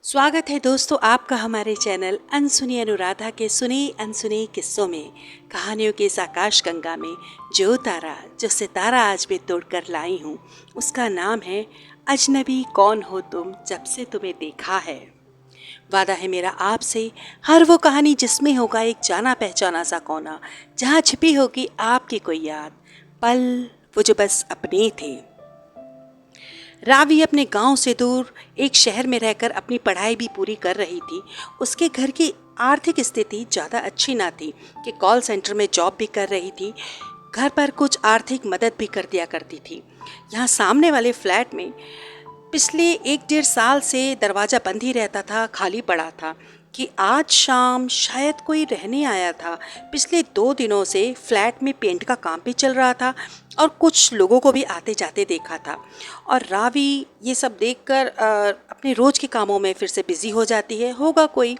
स्वागत है दोस्तों आपका हमारे चैनल अनसुनी अनुराधा के सुने अनसुने किस्सों में। कहानियों के इस आकाश गंगा में जो सितारा आज भी तोड़कर लाई हूँ, उसका नाम है अजनबी कौन हो तुम जब से तुम्हें देखा है। वादा है मेरा आपसे, हर वो कहानी जिसमें होगा एक जाना पहचाना सा कोना, जहाँ छिपी होगी आपकी कोई याद, पल वो जो बस अपने थे। रावी अपने गांव से दूर एक शहर में रहकर अपनी पढ़ाई भी पूरी कर रही थी। उसके घर की आर्थिक स्थिति ज़्यादा अच्छी ना थी कि कॉल सेंटर में जॉब भी कर रही थी, घर पर कुछ आर्थिक मदद भी कर दिया करती थी। यहाँ सामने वाले फ्लैट में पिछले 1-1.5 साल से दरवाज़ा बंद ही रहता था, खाली पड़ा था कि आज शाम शायद कोई रहने आया था। पिछले 2 दिनों से फ्लैट में पेंट का काम भी चल रहा था और कुछ लोगों को भी आते जाते देखा था। और रावी ये सब देखकर अपने रोज़ के कामों में फिर से बिज़ी हो जाती है। होगा कोई।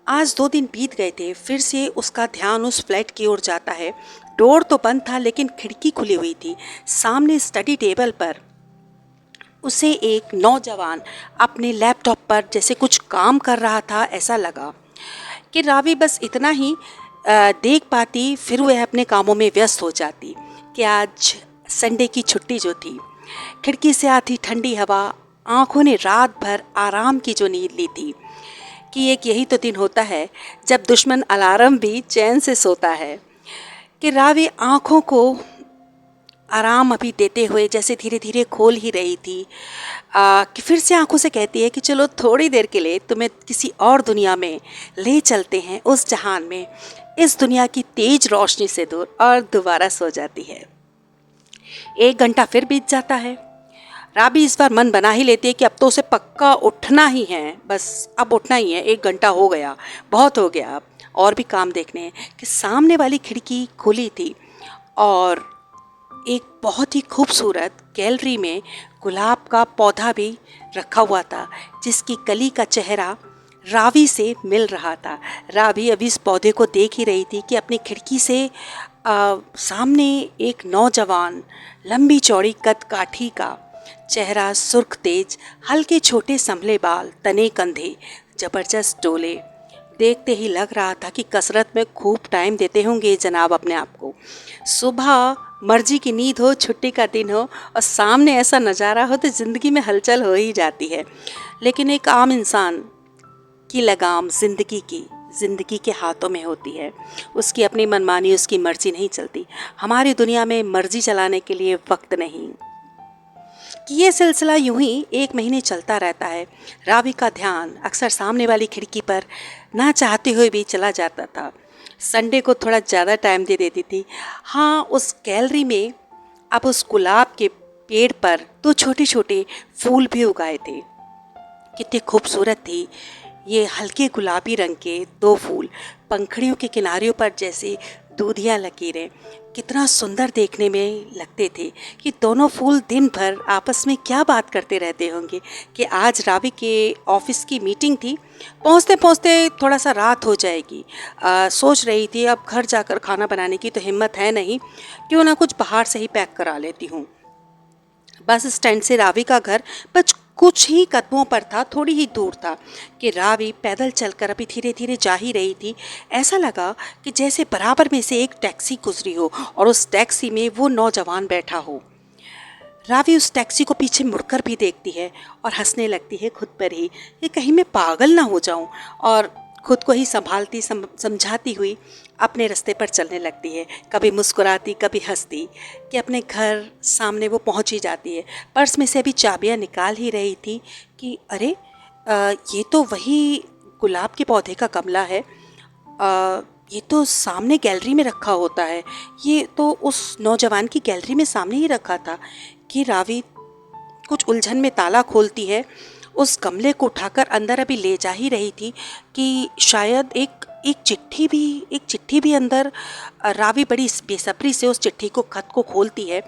आज 2 दिन बीत गए थे, फिर से उसका ध्यान उस फ्लैट की ओर जाता है। डोर तो बंद था लेकिन खिड़की खुली हुई थी। सामने स्टडी टेबल पर उसे एक नौजवान अपने लैपटॉप पर जैसे कुछ काम कर रहा था, ऐसा लगा कि रावी बस इतना ही देख पाती, फिर वह अपने कामों में व्यस्त हो जाती कि आज संडे की छुट्टी जो थी, खिड़की से आती ठंडी हवा, आंखों ने रात भर आराम की जो नींद ली थी कि एक यही तो दिन होता है जब दुश्मन अलार्म भी चैन से सोता है। कि रावी आंखों को आराम अभी देते हुए जैसे धीरे धीरे खोल ही रही थी कि फिर से आंखों से कहती है कि चलो थोड़ी देर के लिए तुम्हें किसी और दुनिया में ले चलते हैं, उस जहान में, इस दुनिया की तेज रोशनी से दूर, और दोबारा सो जाती है। 1 घंटा फिर बीत जाता है। राबी इस बार मन बना ही लेती है कि अब तो उसे पक्का उठना ही है, बस अब उठना ही है। 1 घंटा हो गया, बहुत हो गया, अब और भी काम देखने हैं। कि सामने वाली खिड़की खुली थी और एक बहुत ही खूबसूरत गैलरी में गुलाब का पौधा भी रखा हुआ था, जिसकी कली का चेहरा रावी से मिल रहा था। रावी अभी इस पौधे को देख ही रही थी कि अपनी खिड़की से सामने एक नौजवान, लंबी चौड़ी कद काठी का चेहरा, सुर्ख तेज, हल्के छोटे संभले बाल, तने कंधे, जबरदस्त डोले। देखते ही लग रहा था कि कसरत में खूब टाइम देते होंगे जनाब अपने आप को। सुबह मर्जी की नींद हो, छुट्टी का दिन हो और सामने ऐसा नज़ारा हो तो ज़िंदगी में हलचल हो ही जाती है। लेकिन एक आम इंसान की लगाम ज़िंदगी के हाथों में होती है। उसकी अपनी मनमानी, उसकी मर्जी नहीं चलती। हमारी दुनिया में मर्जी चलाने के लिए वक्त नहीं। कि ये सिलसिला यूं ही 1 महीने चलता रहता है। रावी का ध्यान अक्सर सामने वाली खिड़की पर ना चाहते हुए भी चला जाता था। संडे को थोड़ा ज़्यादा टाइम दे देती थी। हाँ, उस गैलरी में अब उस गुलाब के पेड़ पर 2 छोटे-छोटे फूल भी उगाए थे। कितने खूबसूरत थी ये हल्के गुलाबी रंग के 2 फूल, पंखड़ियों के किनारियों पर जैसे दूधिया लकीरें, कितना सुंदर देखने में लगते थे। कि दोनों फूल दिन भर आपस में क्या बात करते रहते होंगे। कि आज रावी के ऑफिस की मीटिंग थी, पहुंचते पहुंचते थोड़ा सा रात हो जाएगी। सोच रही थी अब घर जाकर खाना बनाने की तो हिम्मत है नहीं, क्यों ना कुछ बाहर से ही पैक करा लेती हूँ। बस स्टैंड से रावी का घर बस कुछ ही कदमों पर था, थोड़ी ही दूर था। कि रावी पैदल चलकर अभी धीरे धीरे जा ही रही थी। ऐसा लगा कि जैसे बराबर में से एक टैक्सी गुजरी हो और उस टैक्सी में वो नौजवान बैठा हो। रावी उस टैक्सी को पीछे मुड़कर भी देखती है और हंसने लगती है खुद पर ही कि कहीं मैं पागल ना हो जाऊं, और खुद को ही संभालती समझाती हुई अपने रास्ते पर चलने लगती है। कभी मुस्कुराती, कभी हंसती। कि अपने घर सामने वो पहुंच ही जाती है। पर्स में से अभी चाबियां निकाल ही रही थी कि अरे, ये तो वही गुलाब के पौधे का गमला है। ये तो सामने गैलरी में रखा होता है। ये तो उस नौजवान की गैलरी में सामने ही रखा था। कि रावी कुछ उलझन में ताला खोलती है, उस गमले को उठाकर अंदर अभी ले जा ही रही थी कि शायद एक एक चिट्ठी भी अंदर। रावी बड़ी बेसब्री से उस चिट्ठी को, खत को खोलती है।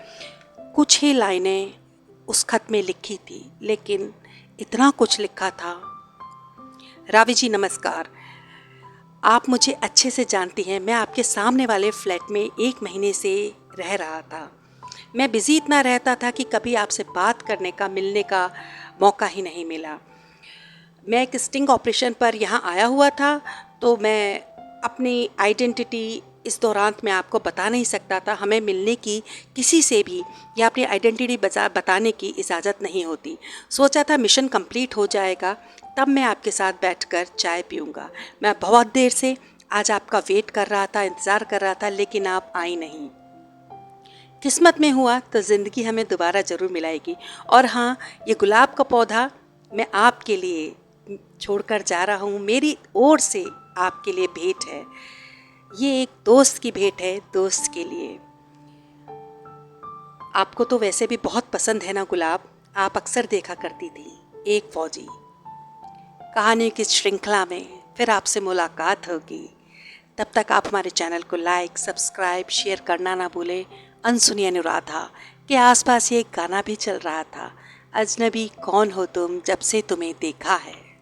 कुछ ही लाइनें उस खत में लिखी थी, लेकिन इतना कुछ लिखा था। रावी जी नमस्कार, आप मुझे अच्छे से जानती हैं। मैं आपके सामने वाले फ्लैट में 1 महीने से रह रहा था। मैं बिज़ी इतना रहता था कि कभी आपसे बात करने का, मिलने का मौका ही नहीं मिला। मैं एक स्टिंग ऑपरेशन पर यहाँ आया हुआ था, तो मैं अपनी आइडेंटिटी इस दौरान मैं आपको बता नहीं सकता था। हमें मिलने की किसी से भी या अपनी आइडेंटिटी बताने की इजाज़त नहीं होती। सोचा था मिशन कंप्लीट हो जाएगा तब मैं आपके साथ बैठकर चाय पीऊँगा। मैं बहुत देर से आज आपका वेट कर रहा था, इंतज़ार कर रहा था, लेकिन आप आई नहीं। किस्मत में हुआ तो ज़िंदगी हमें दोबारा ज़रूर मिलाएगी। और हाँ, ये गुलाब का पौधा मैं आपके लिए छोड़कर जा रहा हूँ, मेरी ओर से आपके लिए भेंट है। ये एक दोस्त की भेंट है, दोस्त के लिए। आपको तो वैसे भी बहुत पसंद है ना गुलाब, आप अक्सर देखा करती थी एक फौजी। कहानी की श्रृंखला में फिर आपसे मुलाकात होगी। तब तक आप हमारे चैनल को लाइक, सब्सक्राइब, शेयर करना ना भूलें। अनसुनी अनुराधा के आसपास ये एक गाना भी चल रहा था, अजनबी कौन हो तुम जब से तुम्हें देखा है।